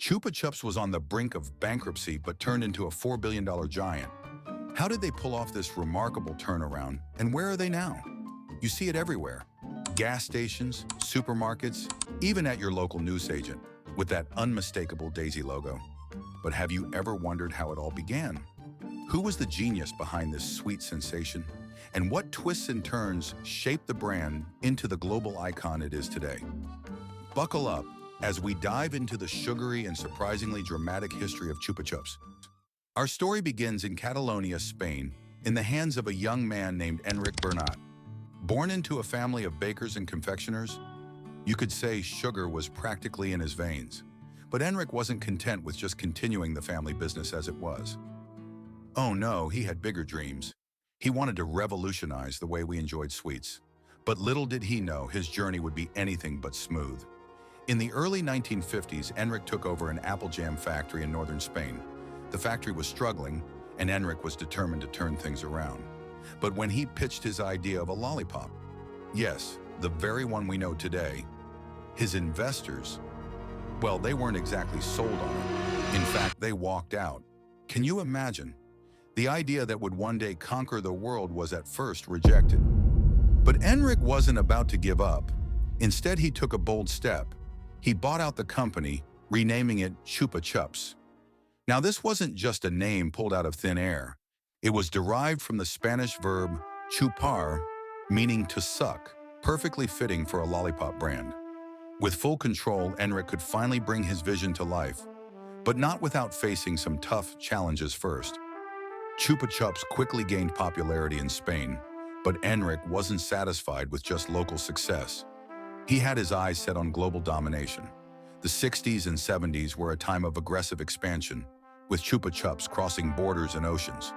Chupa Chups was on the brink of bankruptcy but turned into a $4 billion giant. How did they pull off this remarkable turnaround, and where are they now? You see it everywhere. Gas stations, supermarkets, even at your local newsagent, with that unmistakable Daisy logo. But have you ever wondered how it all began? Who was the genius behind this sweet sensation? And what twists and turns shaped the brand into the global icon it is today? Buckle up as we dive into the sugary and surprisingly dramatic history of Chupa Chups. Our story begins in Catalonia, Spain, in the hands of a young man named Enric Bernat. Born into a family of bakers and confectioners, you could say sugar was practically in his veins. But Enric wasn't content with just continuing the family business as it was. Oh no, he had bigger dreams. He wanted to revolutionize the way we enjoyed sweets. But little did he know his journey would be anything but smooth. In the early 1950s, Enric took over an apple jam factory in northern Spain. The factory was struggling, and Enric was determined to turn things around. But when he pitched his idea of a lollipop, yes, the very one we know today, his investors, well, they weren't exactly sold on it. In fact, they walked out. Can you imagine? The idea that would one day conquer the world was at first rejected. But Enric wasn't about to give up. Instead, he took a bold step. He bought out the company, renaming it Chupa Chups. Now, this wasn't just a name pulled out of thin air. It was derived from the Spanish verb chupar, meaning to suck, perfectly fitting for a lollipop brand. With full control, Enric could finally bring his vision to life, but not without facing some tough challenges first. Chupa Chups quickly gained popularity in Spain, but Enric wasn't satisfied with just local success. He had his eyes set on global domination. The 60s and 70s were a time of aggressive expansion, with Chupa Chups crossing borders and oceans.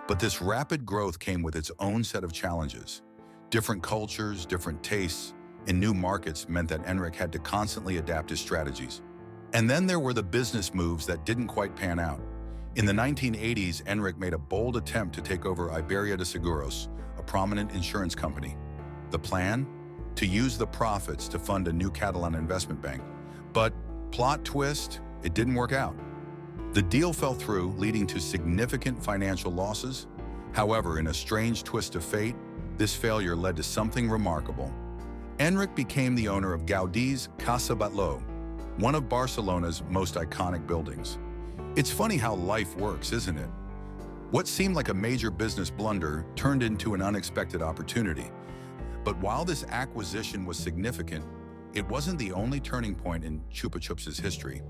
But this rapid growth came with its own set of challenges. Different cultures, different tastes, and new markets meant that Enric had to constantly adapt his strategies. And then there were the business moves that didn't quite pan out. In the 1980s, Enric made a bold attempt to take over Iberia de Seguros, a prominent insurance company. The plan? To use the profits to fund a new Catalan investment bank. But, plot twist, it didn't work out. The deal fell through, leading to significant financial losses. However, in a strange twist of fate, this failure led to something remarkable. Enric became the owner of Gaudi's Casa Batlló, one of Barcelona's most iconic buildings. It's funny how life works, isn't it? What seemed like a major business blunder turned into an unexpected opportunity. But while this acquisition was significant, it wasn't the only turning point in Chupa Chups' history.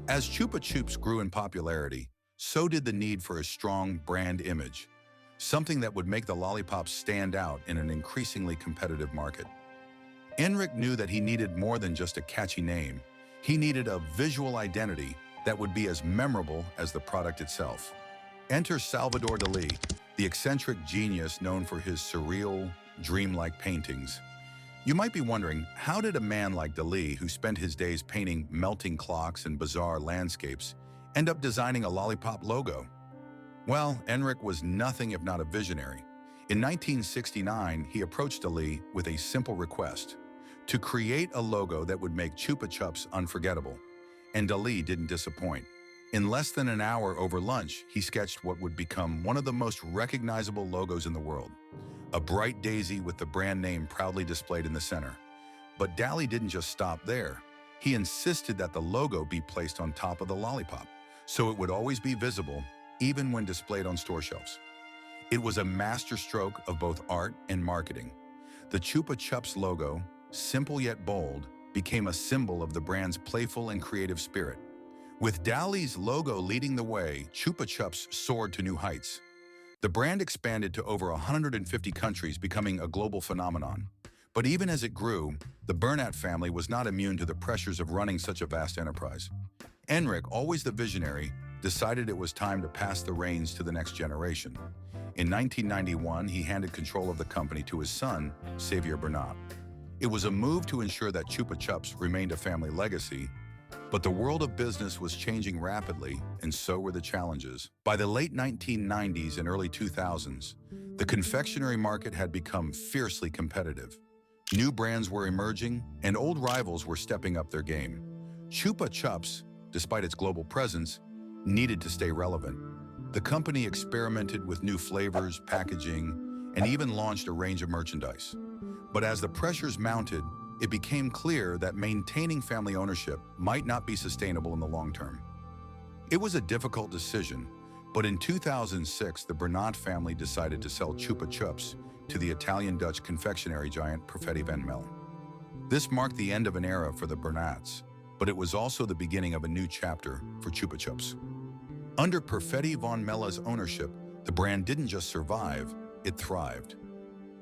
As Chupa Chups grew in popularity, so did the need for a strong brand image, something that would make the lollipop stand out in an increasingly competitive market. Enric knew that he needed more than just a catchy name. He needed a visual identity that would be as memorable as the product itself. Enter Salvador Dali, the eccentric genius known for his surreal, dreamlike paintings. You might be wondering, how did a man like Dali, who spent his days painting melting clocks and bizarre landscapes, end up designing a lollipop logo? Well, Enric was nothing if not a visionary. In 1969, he approached Dali with a simple request: to create a logo that would make Chupa Chups unforgettable. And Dali didn't disappoint. In less than an hour over lunch, he sketched what would become one of the most recognizable logos in the world. A bright daisy with the brand name proudly displayed in the center. But Dali didn't just stop there. He insisted that the logo be placed on top of the lollipop, so it would always be visible, even when displayed on store shelves. It was a masterstroke of both art and marketing. The Chupa Chups logo, simple yet bold, became a symbol of the brand's playful and creative spirit. With Dali's logo leading the way, Chupa Chups soared to new heights. The brand expanded to over 150 countries, becoming a global phenomenon. But even as it grew, the Bernat family was not immune to the pressures of running such a vast enterprise. Enric, always the visionary, decided it was time to pass the reins to the next generation. In 1991, he handed control of the company to his son, Xavier Bernat. It was a move to ensure that Chupa Chups remained a family legacy. But the world of business was changing rapidly, and so were the challenges. By the late 1990s and early 2000s, the confectionery market had become fiercely competitive. New brands were emerging, and old rivals were stepping up their game. Chupa Chups, despite its global presence, needed to stay relevant. The company experimented with new flavors, packaging, and even launched a range of merchandise. But as the pressures mounted, it became clear that maintaining family ownership might not be sustainable in the long term. It was a difficult decision, but in 2006, the Bernat family decided to sell Chupa Chups to the Italian-Dutch confectionery giant Perfetti van Melle. This marked the end of an era for the Bernats, but it was also the beginning of a new chapter for Chupa Chups. Under Perfetti van Melle's ownership, the brand didn't just survive, it thrived.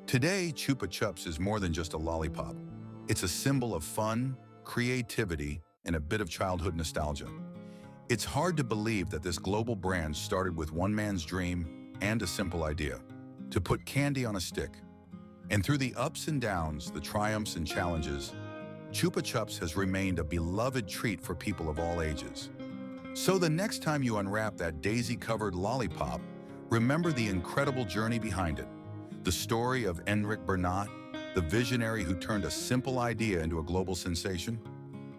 Today, Chupa Chups is more than just a lollipop. It's a symbol of fun, creativity, and a bit of childhood nostalgia. It's hard to believe that this global brand started with one man's dream and a simple idea: to put candy on a stick. And through the ups and downs, the triumphs and challenges, Chupa Chups has remained a beloved treat for people of all ages. So the next time you unwrap that daisy-covered lollipop, remember the incredible journey behind it. The story of Enric Bernat, the visionary who turned a simple idea into a global sensation,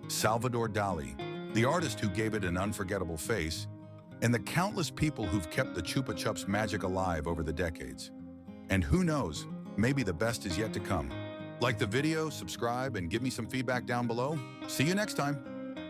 Salvador Dali, the artist who gave it an unforgettable face, and the countless people who've kept the Chupa Chups magic alive over the decades. And who knows, maybe the best is yet to come. Like the video, subscribe, and give me some feedback down below. See you next time.